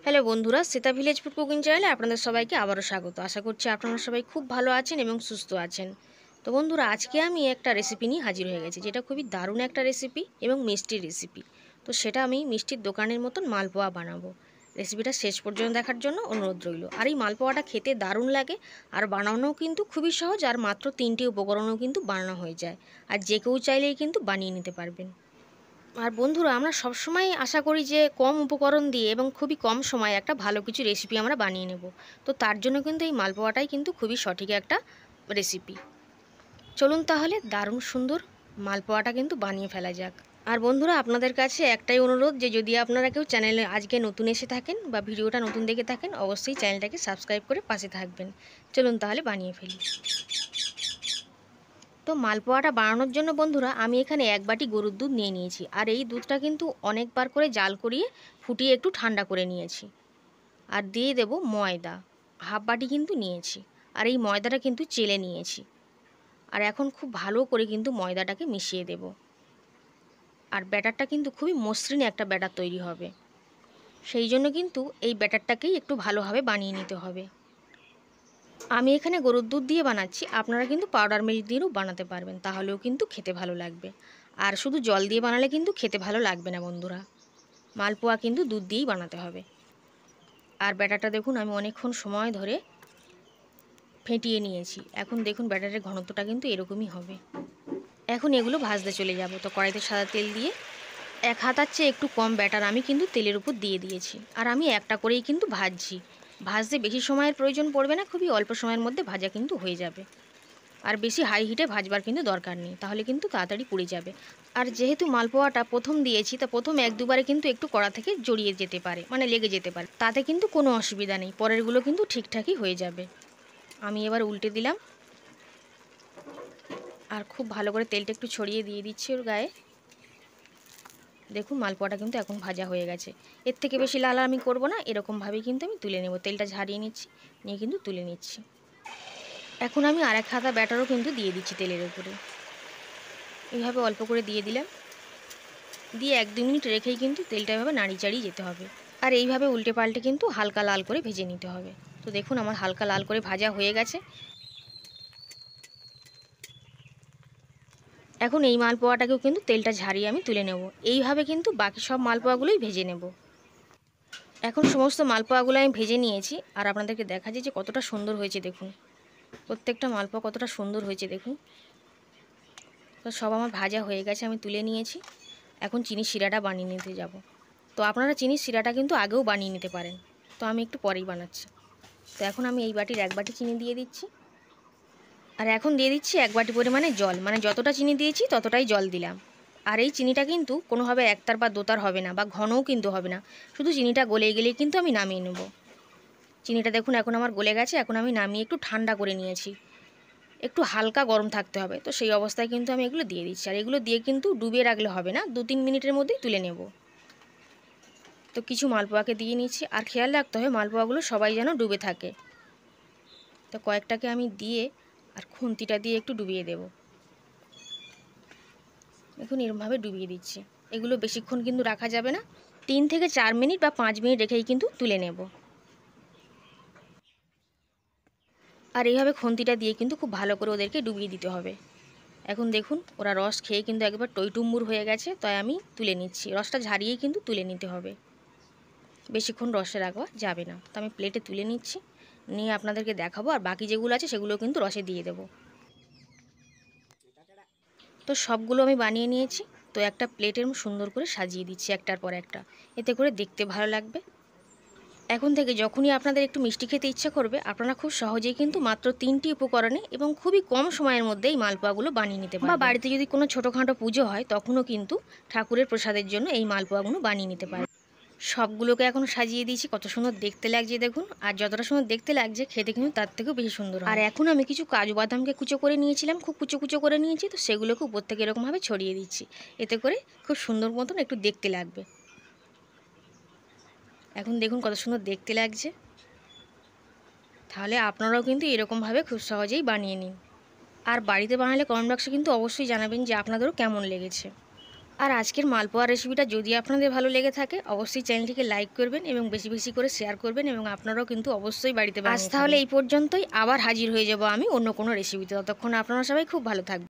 Hello বন্ধুরা, Sita village food cooking চ্যানেলে আপনাদের সবাইকে আবারও স্বাগত। আশা করছি আপনারা সবাই খুব ভালো আছেন এবং সুস্থ আছেন। তো বন্ধুরা, আজকে আমি একটা রেসিপি নিয়ে হাজির হয়ে গেছি, যেটা খুবই দারুণ একটা রেসিপি এবং মিষ্টির রেসিপি। তো সেটা আমি মিষ্টির দোকানের মতন মালপোয়া বানাবো। রেসিপিটা শেষ পর্যন্ত দেখার জন্য অনুরোধ রইল। আর এই মালপোয়াটা খেতে দারুণ লাগে, আর বানানোও কিন্তু খুবই সহজ, আর মাত্র 3টি উপকরণও কিন্তু বানানো হয়ে যায়। আর যে কেউ চাইলেই কিন্তু বানিয়ে নিতে পারবেন। আর বন্ধুরা, আমরা সবসময় আশা করি যে কম উপকরণ দিয়ে এবং খুবই কম সময়ে একটা ভালো কিছু রেসিপি আমরা বানিয়ে নেব। তো তার জন্য কিন্তু এই মালপোয়াটাই কিন্তু খুবই সঠিক একটা রেসিপি। চলুন তাহলে দারুণ সুন্দর মালপোয়াটা কিন্তু বানিয়ে ফেলা যাক। আর বন্ধুরা, আপনাদের কাছে একটাই অনুরোধ যে যদি আপনারা কেউ চ্যানেলে আজকে নতুন এসে থাকেন বা ভিডিওটা নতুন দেখে থাকেন, অবশ্যই চ্যানেলটাকে সাবস্ক্রাইব করে পাশে থাকবেন। চলুন তাহলে বানিয়ে ফেলি। তো মালপোয়াটা বানানোর জন্য বন্ধুরা, আমি এখানে 1 বাটি গরুর দুধ নিয়ে নিয়েছি। আর এই দুধটা কিন্তু অনেকবার করে জাল করিয়ে ফুটিয়ে একটু ঠান্ডা করে নিয়েছি। আর দিয়ে দেব ময়দা, হাফ বাটি কিন্তু নিয়েছি। আর এই ময়দাটা কিন্তু চেলে নিয়েছি। আর এখন খুব ভালো করে কিন্তু ময়দাটাকে মিশিয়ে দেব। আর ব্যাটারটা কিন্তু খুবই মসৃণ একটা ব্যাটার তৈরি হবে। সেই জন্য কিন্তু এই ব্যাটারটাকেই একটু ভালোভাবে বানিয়ে নিতে হবে। আমি এখানে গরুর দুধ দিয়ে বানাচ্ছি, আপনারা কিন্তু পাউডার মিল্ক দিয়েও বানাতে পারবেন, তাহলেও কিন্তু খেতে ভালো লাগবে। আর শুধু জল দিয়ে বানালে কিন্তু খেতে ভালো লাগবে না বন্ধুরা, মালপোয়া কিন্তু দুধ দিয়েই বানাতে হবে। আর ব্যাটারটা দেখুন আমি অনেকক্ষণ সময় ধরে ফেটিয়ে নিয়েছি। এখন দেখুন ব্যাটারের ঘনত্বটা কিন্তু এরকমই হবে। এখন এগুলো ভাজতে চলে যাব। তো কড়াইতে সাদা তেল দিয়ে 1 হাতার চেয়ে একটু কম ব্যাটার আমি কিন্তু তেলের উপর দিয়ে দিয়েছি। আর আমি একটা করেই কিন্তু ভাজছি। ভাজতে বেশি সময়ের প্রয়োজন পড়বে না, খুবই অল্প সময়ের মধ্যে ভাজা কিন্তু হয়ে যাবে। আর বেশি হাই হিটে ভাজবার কিন্তু দরকার নেই, তাহলে কিন্তু তাড়াতাড়ি পুড়ে যাবে। আর যেহেতু মালপোয়াটা প্রথম দিয়েছি, তা প্রথম 1-2 বারে কিন্তু একটু কড়া থেকে জড়িয়ে যেতে পারে, মানে লেগে যেতে পারে। তাতে কিন্তু কোনো অসুবিধা নেই, পরেরগুলো কিন্তু ঠিকঠাকই হয়ে যাবে। আমি এবার উল্টে দিলাম আর খুব ভালো করে তেলটা একটু ছড়িয়ে দিয়ে দিচ্ছি ওর গায়ে। দেখুন মালপোয়াটা কিন্তু এখন ভাজা হয়ে গেছে। এর থেকে বেশি লাল আমি করব না, এরকমভাবেই কিন্তু আমি তুলে নেব। তেলটা ঝারিয়ে নিচ্ছি, নিয়ে কিন্তু তুলে নিচ্ছি। এখন আমি আর 1 হাতা ব্যাটারও কিন্তু দিয়ে দিচ্ছি তেলের উপরে। এইভাবে অল্প করে দিয়ে দিলাম, দিয়ে 1-2 মিনিট রেখেই কিন্তু তেলটা এভাবে নাড়ি চাড়িয়ে যেতে হবে। আর এইভাবে উল্টে পাল্টে কিন্তু হালকা লাল করে ভেজে নিতে হবে। তো দেখুন আমার হালকা লাল করে ভাজা হয়ে গেছে। এখন এই মালপোয়াটাকেও কিন্তু তেলটা ঝারিয়ে আমি তুলে নেব। এইভাবে কিন্তু বাকি সব মালপোয়াগুলোই ভেজে নেব। এখন সমস্ত মালপোয়াগুলো আমি ভেজে নিয়েছি, আর আপনাদেরকে দেখাচ্ছি যে কতটা সুন্দর হয়েছে। দেখুন প্রত্যেকটা মালপোয়া কতটা সুন্দর হয়েছে দেখুন। তো সব আমার ভাজা হয়ে গেছে, আমি তুলে নিয়েছি। এখন চিনির শিরাটা বানিয়ে নিতে যাব। তো আপনারা চিনির শিরাটা কিন্তু আগেও বানিয়ে নিতে পারেন, তো আমি একটু পরেই বানাচ্ছি। তো এখন আমি এই বাটির 1 বাটি চিনি দিয়ে দিচ্ছি। আর এখন দিয়ে দিচ্ছি 1 বাটি পরিমাণে জল, মানে যতটা চিনি দিয়েছি ততটাই জল দিলাম। আর এই চিনিটা কিন্তু কোনোভাবে একতার বা দোতার হবে না, বা ঘনও কিন্তু হবে না, শুধু চিনিটা গলে গেলেই কিন্তু আমি নামিয়ে নেব। চিনিটা দেখুন এখন আমার গলে গেছে। এখন আমি নামিয়ে একটু ঠান্ডা করে নিয়েছি, একটু হালকা গরম থাকতে হবে। তো সেই অবস্থায় কিন্তু আমি এগুলো দিয়ে দিচ্ছি। আর এগুলো দিয়ে কিন্তু ডুবিয়ে রাখলে হবে না, 2-3 মিনিটের মধ্যেই তুলে নেব। তো কিছু মালপোয়াকে দিয়ে নিচ্ছি, আর খেয়াল রাখতে হবে মালপোয়াগুলো সবাই যেন ডুবে থাকে। তো কয়েকটাকে আমি দিয়ে আর খুন্তিটা দিয়ে একটু ডুবিয়ে দেব। দেখুন এরমভাবে ডুবিয়ে দিচ্ছি। এগুলো বেশিক্ষণ কিন্তু রাখা যাবে না, 3 থেকে 4 মিনিট বা 5 মিনিট রেখেই কিন্তু তুলে নেব। আর এইভাবে খুন্তিটা দিয়ে কিন্তু খুব ভালো করে ওদেরকে ডুবিয়ে দিতে হবে। এখন দেখুন ওরা রস খেয়ে কিন্তু একবার টইটুম্বুর হয়ে গেছে, তাই আমি তুলে নিচ্ছি। রসটা ঝারিয়েই কিন্তু তুলে নিতে হবে, বেশিক্ষণ রসে রাখা যাবে না। তো আমি প্লেটে তুলে নিচ্ছি, নিয়ে আপনাদেরকে দেখাবো। আর বাকি যেগুলো আছে সেগুলো কিন্তু রসে দিয়ে দেবো। তো সবগুলো আমি বানিয়ে নিয়েছি। তো একটা প্লেটের সুন্দর করে সাজিয়ে দিচ্ছি একটার পর একটা, এতে করে দেখতে ভালো লাগবে। এখন থেকে যখনই আপনাদের একটু মিষ্টি খেতে ইচ্ছা করবে, আপনারা খুব সহজেই কিন্তু মাত্র 3টি উপকরণে এবং খুবই কম সময়ের মধ্যে এই মালপোয়াগুলো বানিয়ে নিতে পারবেন। বা বাড়িতে যদি কোনো ছোটোখাটো পুজো হয়, তখনও কিন্তু ঠাকুরের প্রসাদের জন্য এই মালপোয়াগুলো বানিয়ে নিতে পারবেন। সবগুলোকে এখন সাজিয়ে দিয়েছি, কত সুন্দর দেখতে লাগছে দেখুন। আর যতটা সুন্দর দেখতে লাগছে, খেতে কিন্তু তার থেকেও বেশি সুন্দর হয়। আর এখন আমি কিছু কাজু বাদামকে কুচো করে নিয়েছিলাম, খুব কুচো কুচো করে নিয়েছি। তো সেগুলোকে উপর থেকে এরকমভাবে ছড়িয়ে দিচ্ছি, এতে করে খুব সুন্দর মতন একটু দেখতে লাগবে। এখন দেখুন কত সুন্দর দেখতে লাগছে। তাহলে আপনারাও কিন্তু এরকমভাবে খুব সহজেই বানিয়ে নিন। আর বাড়িতে বানালে কমেন্ট বক্সে কিন্তু অবশ্যই জানাবেন যে আপনাদেরও কেমন লেগেছে। আর আজকের মালপোয়া রেসিপিটা যদি আপনাদের ভালো লেগে থাকে অবশ্যই চ্যানেলটিকে লাইক করবেন এবং বেশি বেশি করে শেয়ার করবেন এবং আপনারাও কিন্তু অবশ্যই বাড়িতে আজ তাহলে এই পর্যন্তই, আবার হাজির হয়ে যাব আমি অন্য কোনো রেসিপিতে। ততক্ষণ আপনারা সবাই খুব ভালো থাকবেন।